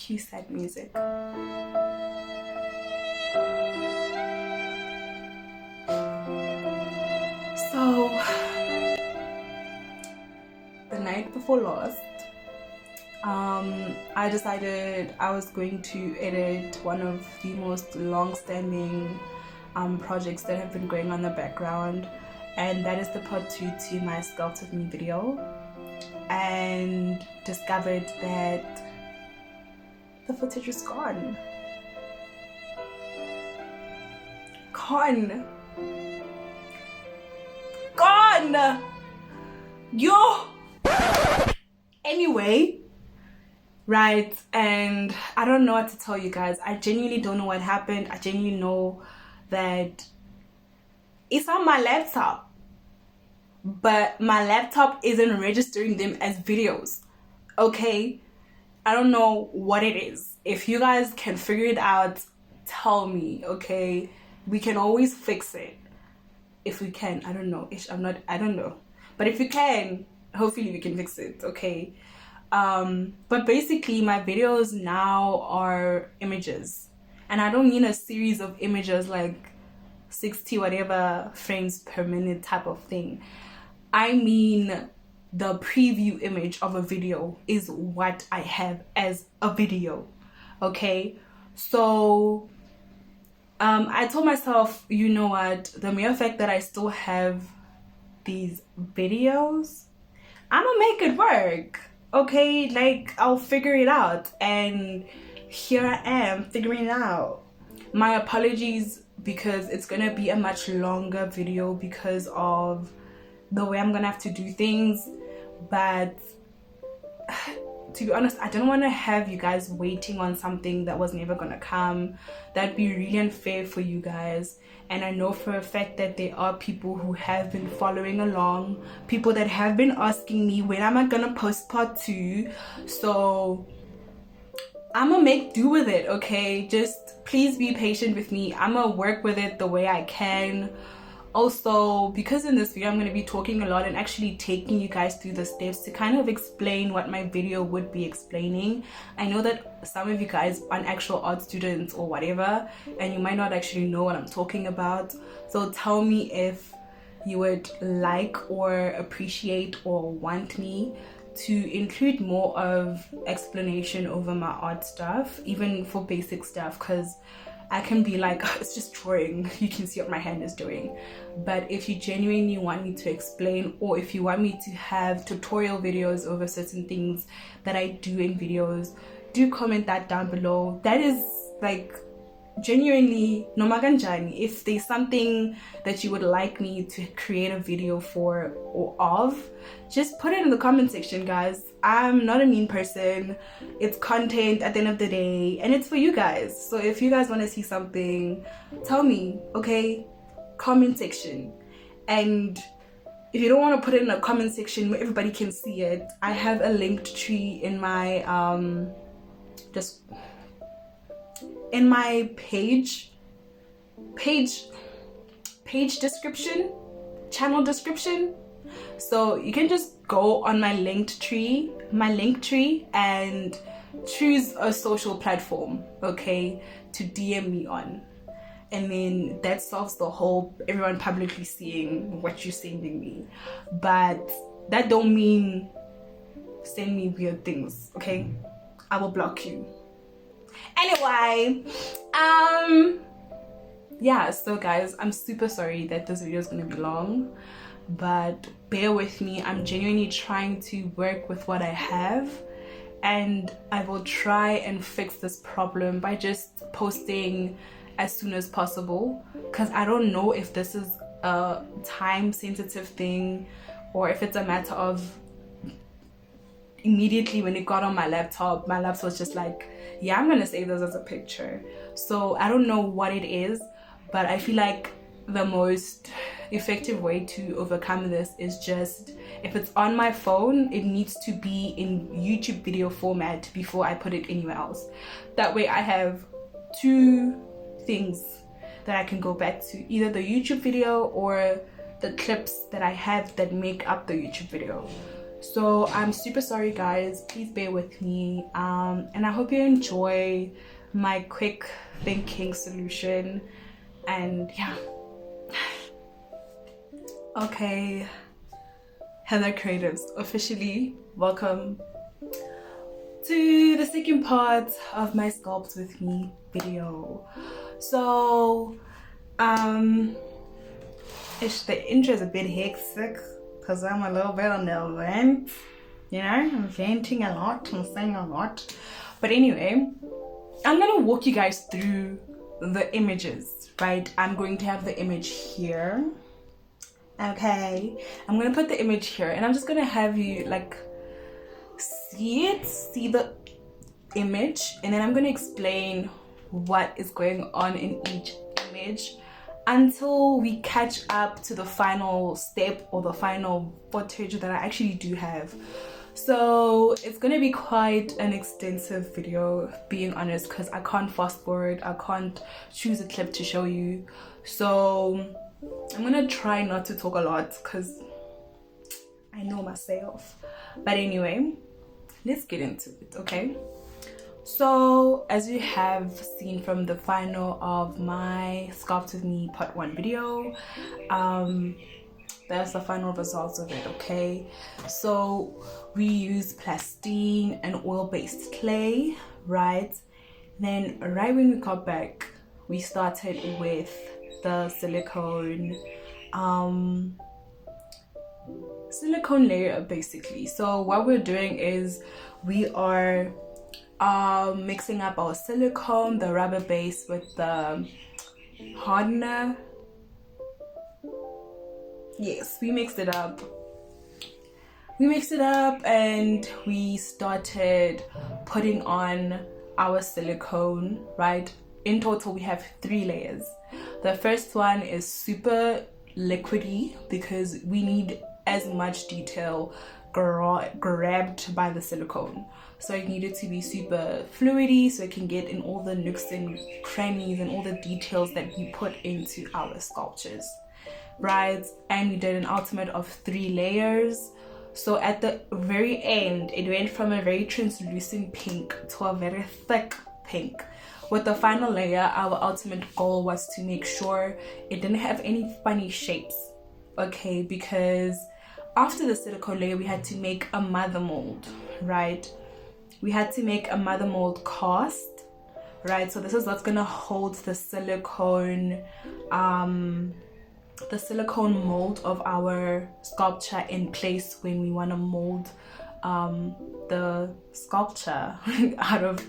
Cue sad music. So, the night before last, I decided I was going to edit one of the most long-standing projects that have been going on in the background, and that is the part 2 to my Sculpt with Me video, and discovered that the footage is gone. Gone! Yo! Anyway, right, and I don't know what to tell you guys. I genuinely don't know what happened. I genuinely know that it's on my laptop, but my laptop isn't registering them as videos. Okay, I don't know what it is. If you guys can figure it out, tell me. Okay, we can always fix it if we can. I don't know. I don't know, but if you can, hopefully we can fix it. Okay. But basically my videos now are images, and I don't mean a series of images like 60 whatever frames per minute type of thing. I mean the preview image of a video is what I have as a video. Okay, so I told myself, you know what, the mere fact that I still have these videos, I'm gonna make it work. Okay, like I'll figure it out, and here I am figuring it out. My apologies, because it's gonna be a much longer video because of the way I'm gonna have to do things, but to be honest, I don't want to have you guys waiting on something that was never gonna come. That'd be really unfair for you guys. And I know for a fact that there are people who have been following along, people that have been asking me, when am I gonna post part 2? So I'm gonna make do with it, okay? Just please be patient with me. I'm gonna work with it the way I can. Also, because in this video I'm going to be talking a lot and actually taking you guys through the steps to kind of explain what my video would be explaining. I know that some of you guys aren't actual art students or whatever, and you might not actually know what I'm talking about. So tell me if you would like or appreciate or want me to include more of explanation over my art stuff, even for basic stuff, because I can be like, it's just drawing, you can see what my hand is doing. But if you genuinely want me to explain, or if you want me to have tutorial videos over certain things that I do in videos, do comment that down below. That is like genuinely nomaganjani. If there's something that you would like me to create a video for or of, just put it in the comment section, guys. I'm not a mean person. It's content at the end of the day, and it's for you guys. So if you guys want to see something, tell me, okay? Comment section. And if you don't want to put it in a comment section where everybody can see it, I have a linked tree in my just in my page description, channel description. So you can just go on my link tree and choose a social platform, okay, to DM me on, and then that solves the whole everyone publicly seeing what you're sending me. But that don't mean send me weird things, okay? I will block you. Anyway, yeah, so guys, I'm super sorry that this video is gonna be long, but bear with me. I'm genuinely trying to work with what I have, and I will try and fix this problem by just posting as soon as possible, because I don't know if this is a time sensitive thing or if it's a matter of immediately when it got on my laptop was just like, yeah, I'm gonna save this as a picture. So I don't know what it is, but I feel like the most effective way to overcome this is just, if it's on my phone, it needs to be in YouTube video format before I put it anywhere else. That way I have 2 things that I can go back to, either the YouTube video or the clips that I have that make up the YouTube video. So I'm super sorry guys, please bear with me, and I hope you enjoy my quick thinking solution. And yeah, okay, hello creatives, officially welcome to the second part of my Sculpt with me video. So the intro is a bit hectic because I'm a little bit on the vent, you know, I'm venting a lot, I'm saying a lot. But anyway, I'm gonna walk you guys through the images, right? I'm going to have the image here. Okay, I'm gonna put the image here and I'm just gonna have you like see the image, and then I'm gonna explain what is going on in each image until we catch up to the final step or the final footage that I actually do have. So it's gonna be quite an extensive video, being honest, because I can't fast forward, I can't choose a clip to show you. So I'm gonna try not to talk a lot because I know myself. But anyway, let's get into it, okay? So as you have seen from the final of my Sculpt with Me part 1 video, that's the final results of it, okay? So we use plastine and oil-based clay, right? Then right when we got back, we started with the silicone layer basically. So what we're doing is we are mixing up our silicone, the rubber base, with the hardener. Yes, we mixed it up and we started putting on our silicone, right? In total we have 3 layers. The first one is super liquidy because we need as much detail grabbed by the silicone. So it needed to be super fluidy so it can get in all the nooks and crannies and all the details that we put into our sculptures, right? And we did an ultimate of 3 layers. So at the very end, it went from a very translucent pink to a very thick pink. With the final layer, our ultimate goal was to make sure it didn't have any funny shapes, okay? Because after the silicone layer, we had to make a mother mold, right? We had to make a mother mold cast, right? So this is what's gonna hold the silicone mold of our sculpture in place when we want to mold the sculpture out of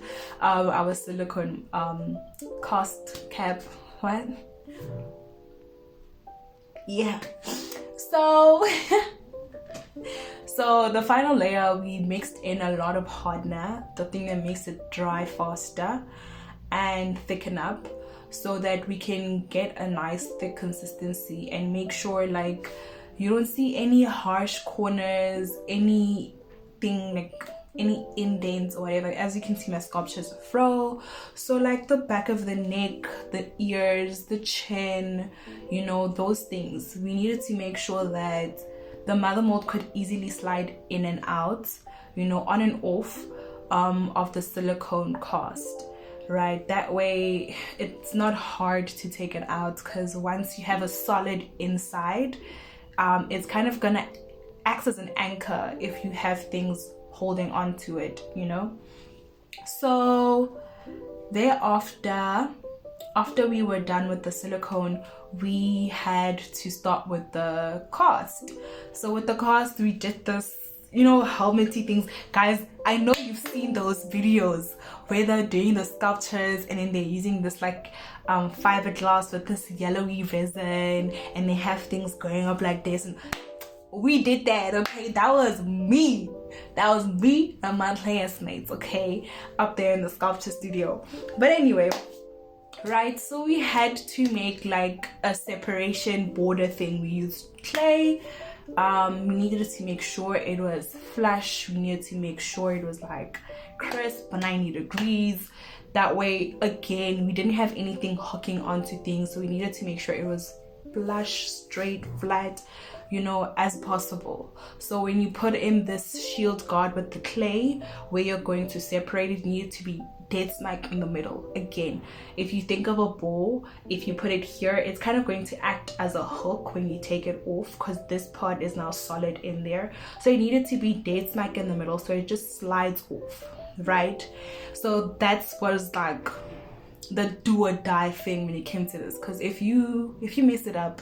our silicone cast cap. What? Yeah. So so the final layer, we mixed in a lot of hardener, the thing that makes it dry faster and thicken up, so that we can get a nice thick consistency and make sure like you don't see any harsh corners, anything like any indents or whatever. As you can see, my sculptures fro, so like the back of the neck, the ears, the chin, you know, those things, we needed to make sure that the mother mold could easily slide in and out, you know, on and off of the silicone cast, right? That way it's not hard to take it out, because once you have a solid inside, it's kind of gonna act as an anchor if you have things holding on to it, you know. So thereafter, after we were done with the silicone, we had to start with the cast. So with the cast, we did this, you know, helmety things. Guys, I know you've seen those videos where they're doing the sculptures and then they're using this like fiberglass with this yellowy resin, and they have things going up like this, and we did that, okay? That was me and my classmates, okay, up there in the sculpture studio. But anyway, right, so we had to make like a separation border thing. We used clay, we needed to make sure it was flush, we needed to make sure it was like crisp, 90 degrees. That way, again, we didn't have anything hooking onto things, so we needed to make sure it was flush, straight, flat. you know, as possible. So when you put in this shield guard with the clay, where you're going to separate it, you need to be dead smack in the middle. Again, if you think of a ball, if you put it here, it's kind of going to act as a hook when you take it off, because this part is now solid in there. So you need it to be dead smack in the middle so it just slides off, right? So that's was like the do or die thing when it came to this, because if you mess it up,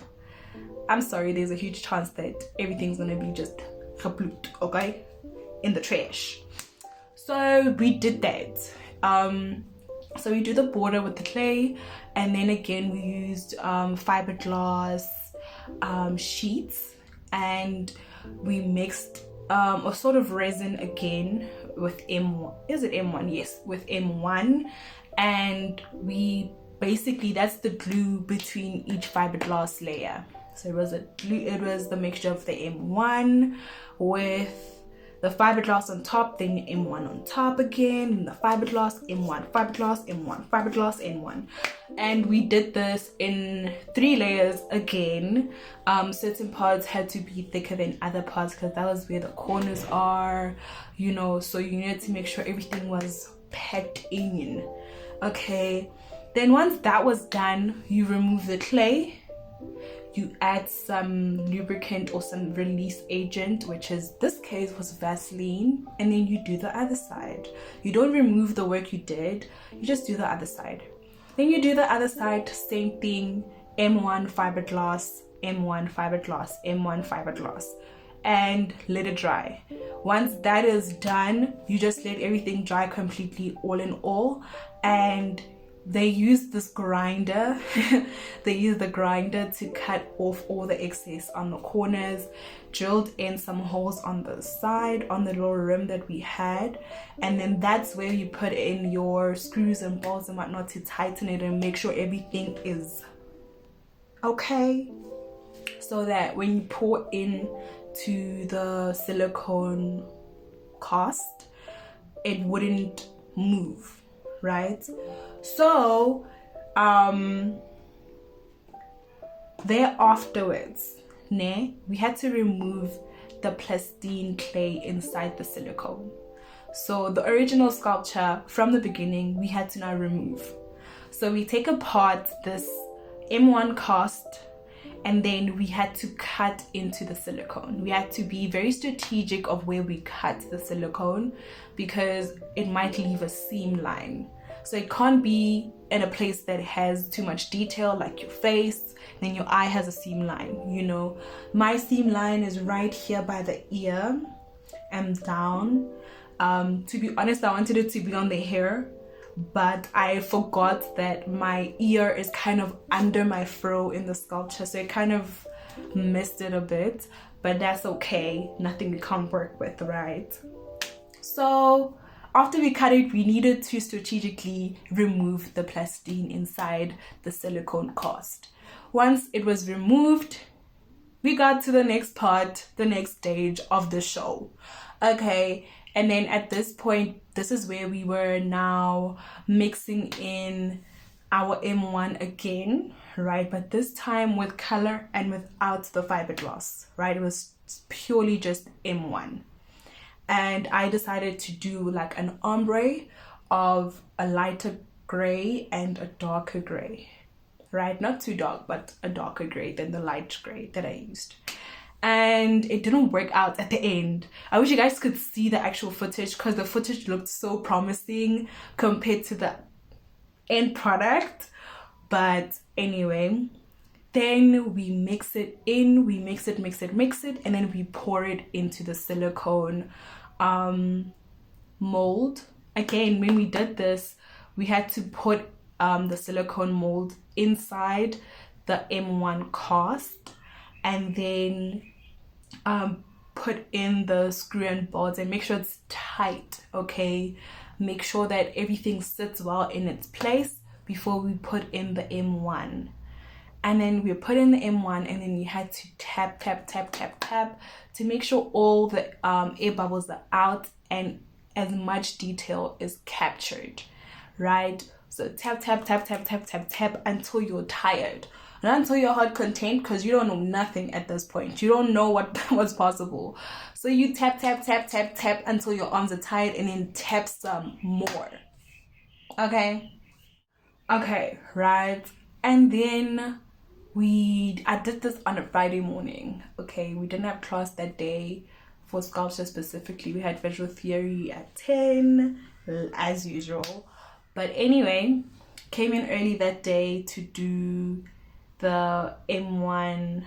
I'm sorry, there's a huge chance that everything's gonna be just kaput, okay, in the trash. So we did that. So we do the border with the clay, and then again we used fiberglass sheets, and we mixed a sort of resin again with M1. Is it M1? Yes, with M1. And we basically, that's the glue between each fiberglass layer. So it was the mixture of the M1 with the fiberglass on top, then M1 on top again, and the fiberglass, M1, fiberglass, M1, fiberglass, M1. And we did this in 3 layers again. Certain parts had to be thicker than other parts because that was where the corners are, you know, so you needed to make sure everything was packed in. Okay, then once that was done, you remove the clay, you add some lubricant or some release agent, which is, this case was Vaseline, and then you do the other side. You don't remove the work you did, you just do the other side. Then you do the other side, same thing, M1 fiberglass, M1 fiberglass, M1 fiberglass, and let it dry. Once that is done, you just let everything dry completely, all in all. And they use this grinder they use the grinder to cut off all the excess on the corners, drilled in some holes on the side on the little rim that we had, and then that's where you put in your screws and bolts and whatnot to tighten it and make sure everything is okay, so that when you pour in to the silicone cast, it wouldn't move, right? So there afterwards, we had to remove the plastine clay inside the silicone. So the original sculpture from the beginning, we had to now remove. So we take apart this M1 cast, and then we had to cut into the silicone. We had to be very strategic of where we cut the silicone because it might leave a seam line. So it can't be in a place that has too much detail, like your face, then your eye has a seam line, you know. My seam line is right here by the ear and down. To be honest, I wanted it to be on the hair, but I forgot that my ear is kind of under my fro in the sculpture, so it kind of missed it a bit, but that's okay. Nothing we can't work with, right? So after we cut it, we needed to strategically remove the plastine inside the silicone cast. Once it was removed, we got to the next part, the next stage of the show. Okay, and then at this point, this is where we were now mixing in our M1 again, right? But this time with color and without the fiberglass, right? It was purely just M1. And I decided to do like an ombre of a lighter gray and a darker gray, right? Not too dark, but a darker gray than the light gray that I used. And it didn't work out at the end. I wish you guys could see the actual footage because the footage looked so promising compared to the end product. But anyway, then we mix it in, we mix it, and then we pour it into the silicone mold. Again, when we did this, we had to put the silicone mold inside the M1 cast, and then put in the screw and bolts and make sure it's tight, okay? Make sure that everything sits well in its place before we put in the M1. And then we put in the M1, and then you had to tap to make sure all the air bubbles are out and as much detail is captured, right? So tap, tap, tap, tap, tap, tap, tap until you're tired. Not until your heart content, because you don't know nothing at this point. You don't know what's possible. So you tap, tap, tap, tap, tap until your arms are tired, and then tap some more. Okay? Okay, right? And then I did this on a Friday morning. Okay, we didn't have class that day for sculpture specifically. We had visual theory at 10, as usual. But anyway, came in early that day to do the M1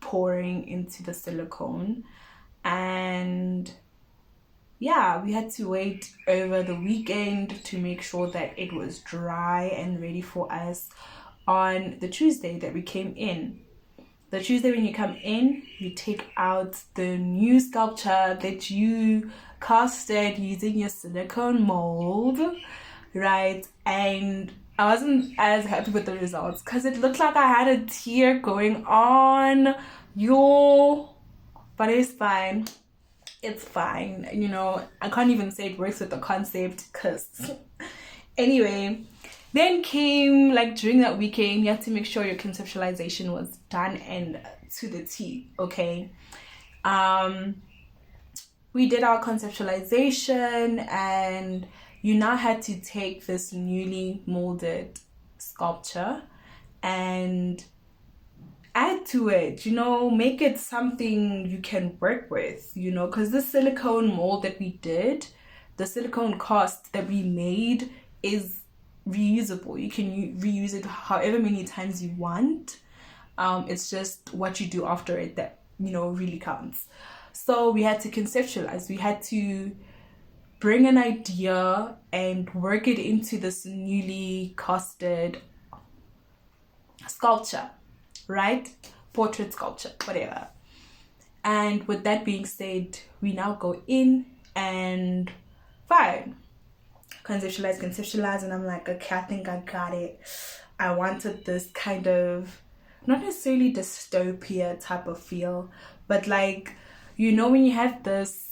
pouring into the silicone. And yeah, we had to wait over the weekend to make sure that it was dry and ready for us on the Tuesday that we came in. The Tuesday when you come in, you take out the new sculpture that you casted using your silicone mold, right? And I wasn't as happy with the results because it looked like I had a tear going on. But it's fine. It's fine. You know, I can't even say it works with the concept because anyway, then came like during that weekend, you have to make sure your conceptualization was done and to the T, okay? We did our conceptualization, and you now had to take this newly molded sculpture and add to it, you know, make it something you can work with, you know, because the silicone mold that we did, the silicone cast that we made is reusable. You can reuse it however many times you want. It's just what you do after it that, you know, really counts. So we had to conceptualize. We had to bring an idea and work it into this newly casted sculpture, right? Portrait sculpture, whatever. And with that being said, we now go in and fine. Conceptualize, and I'm like, okay, I think I got it. I wanted this kind of, not necessarily dystopia type of feel, but like, you know, when you have this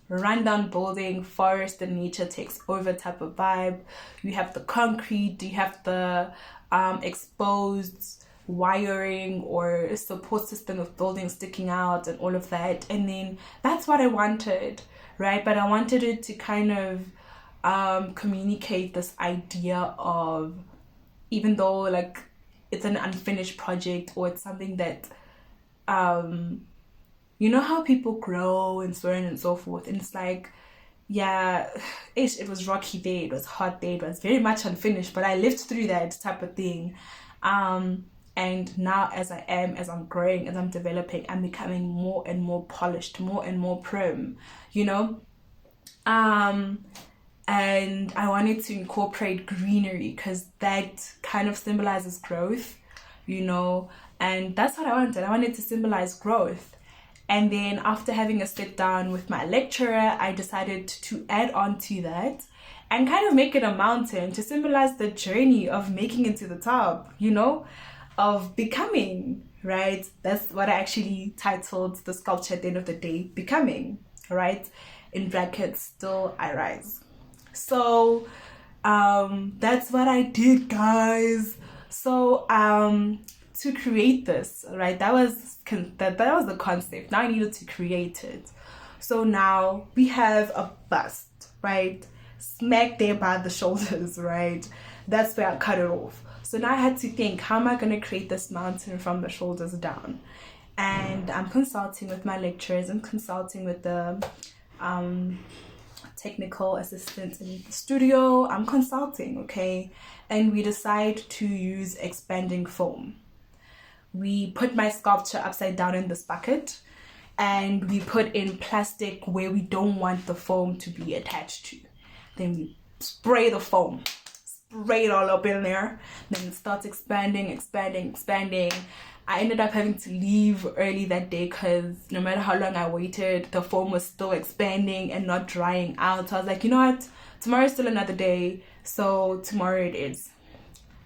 rundown building, forest and nature takes over type of vibe. You have the concrete, you have the exposed wiring or support system of buildings sticking out and all of that. And then that's what I wanted, right? But I wanted it to kind of communicate this idea of, even though like it's an unfinished project or it's something that you know how people grow and so on and so forth, and it's like, yeah, it was rocky there, it was hot there, it was very much unfinished, but I lived through that type of thing. And now as I'm growing, as I'm developing, I'm becoming more and more polished, more and more prim, you know. And I wanted to incorporate greenery because that kind of symbolizes growth, you know, and that's what I wanted. I wanted to symbolize growth. And then after having a sit down with my lecturer, I decided to add on to that and kind of make it a mountain to symbolize the journey of making it to the top, you know, of becoming, right? That's what I actually titled the sculpture at the end of the day, Becoming, right? In brackets, still I rise. So that's what I did, guys. So to create this, right, that was the concept. Now I needed to create it. So now we have a bust, right, smack there by the shoulders, right? That's where I cut it off. So now I had to think, how am I going to create this mountain from the shoulders down? And I'm consulting with my lecturers, I'm consulting with the technical assistant in the studio, I'm consulting, okay? And we decide to use expanding foam. We put my sculpture upside down in this bucket and we put in plastic where we don't want the foam to be attached to. Then we spray the foam, spray it all up in there. Then it starts expanding. I ended up having to leave early that day because no matter how long I waited, the foam was still expanding and not drying out. So I was like, you know what? Tomorrow's still another day. So tomorrow it is.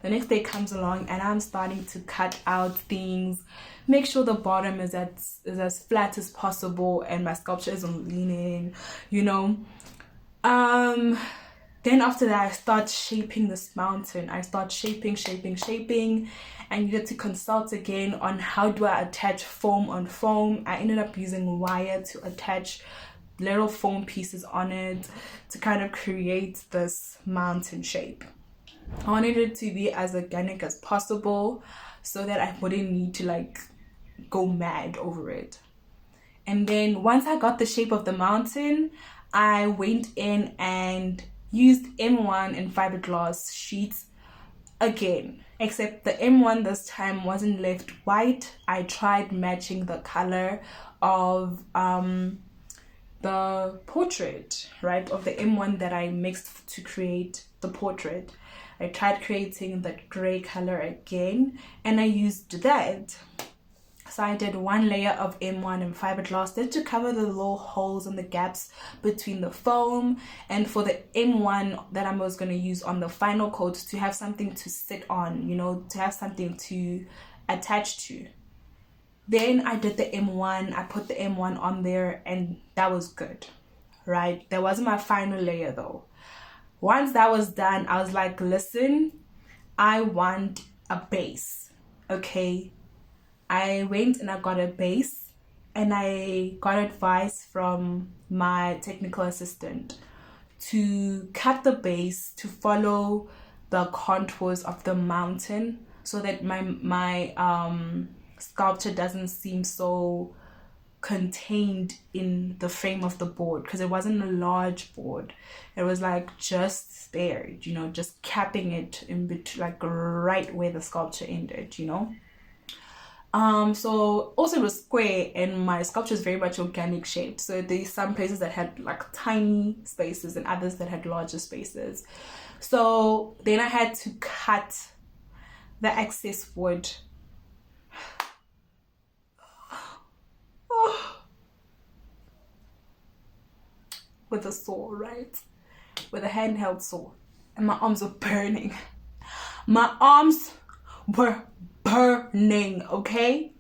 The next day comes along and I'm starting to cut out things, make sure the bottom is as flat as possible and my sculpture isn't leaning, you know. Then after that, I start shaping this mountain. I start shaping. I needed to consult again on how do I attach foam on foam. I ended up using wire to attach little foam pieces on it to kind of create this mountain shape. I wanted it to be as organic as possible so that I wouldn't need to like go mad over it. And then once I got the shape of the mountain, I went in and used M1 and fiberglass sheets again, except the M1 this time wasn't left white. I tried matching the color of the portrait, right, of the M1 that I mixed to create the portrait. I tried creating that gray color again, and I used that. So I did one layer of M1 and fiberglass just to cover the little holes and the gaps between the foam, and for the M1 that I was going to use on the final coat to have something to sit on, you know, to have something to attach to. Then I did the M1, I put the M1 on there, and that was good, right? That wasn't my final layer though. Once that was done, I was like, listen, I want a base, okay? I went and I got a base, and I got advice from my technical assistant to cut the base to follow the contours of the mountain so that my sculpture doesn't seem so contained in the frame of the board, because it wasn't a large board. It was like just there, you know, just capping it in between, like right where the sculpture ended, you know. So also it was square, and my sculpture is very much organic shaped. So there's some places that had like tiny spaces and others that had larger spaces. So then I had to cut the excess wood. With a saw, right? With a handheld saw. And my arms were burning. My arms were burning, okay?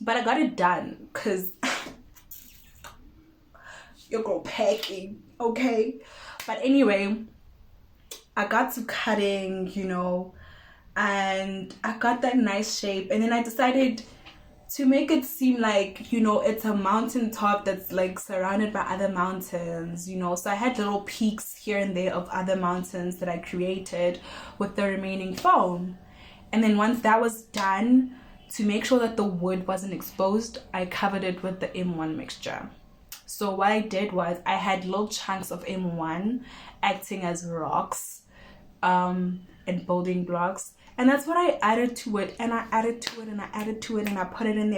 But I got it done because your girl packing, okay? But anyway, I got to cutting, you know, and I got that nice shape. And then I decided to make it seem like, you know, it's a mountaintop that's like surrounded by other mountains, you know. So I had little peaks here and there of other mountains that I created with the remaining foam. And then once that was done, to make sure that the wood wasn't exposed, I covered it with the M1 mixture. So what I did was I had little chunks of M1 acting as rocks and building blocks. And that's what I added to it. And I added to it and I added to it and I put it in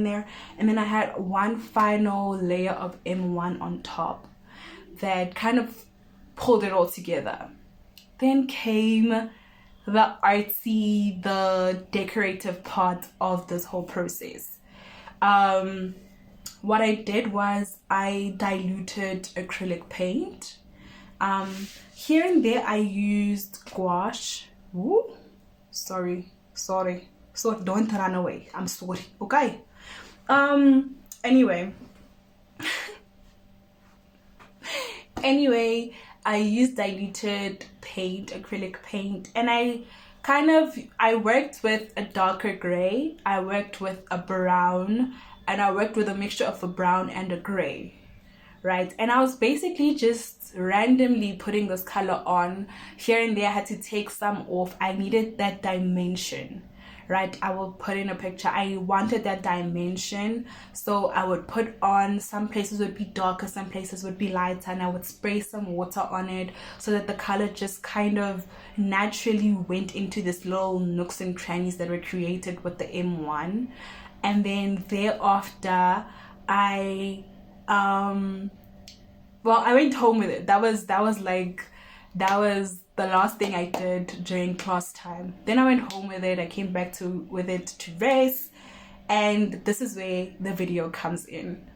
there. And then I had one final layer of M1 on top that kind of pulled it all together. Then came the artsy, the decorative part of this whole process. What I did was I diluted acrylic paint. Here and there I used gouache. Ooh, sorry, so don't run away, I'm sorry, okay? Anyway I used diluted paint, acrylic paint, and I worked with a darker gray, I worked with a brown, and I worked with a mixture of a brown and a gray, right? And I was basically just randomly putting this color on. Here and there I had to take some off. I needed that dimension, right? I will put in a picture. I wanted that dimension, so I would put on, some places would be darker, some places would be lighter, and I would spray some water on it so that the color just kind of naturally went into this little nooks and crannies that were created with the M1. And then thereafter I went home with it. That was the last thing I did during class time. Then I went home with it. I came back with it to race, and this is where the video comes in.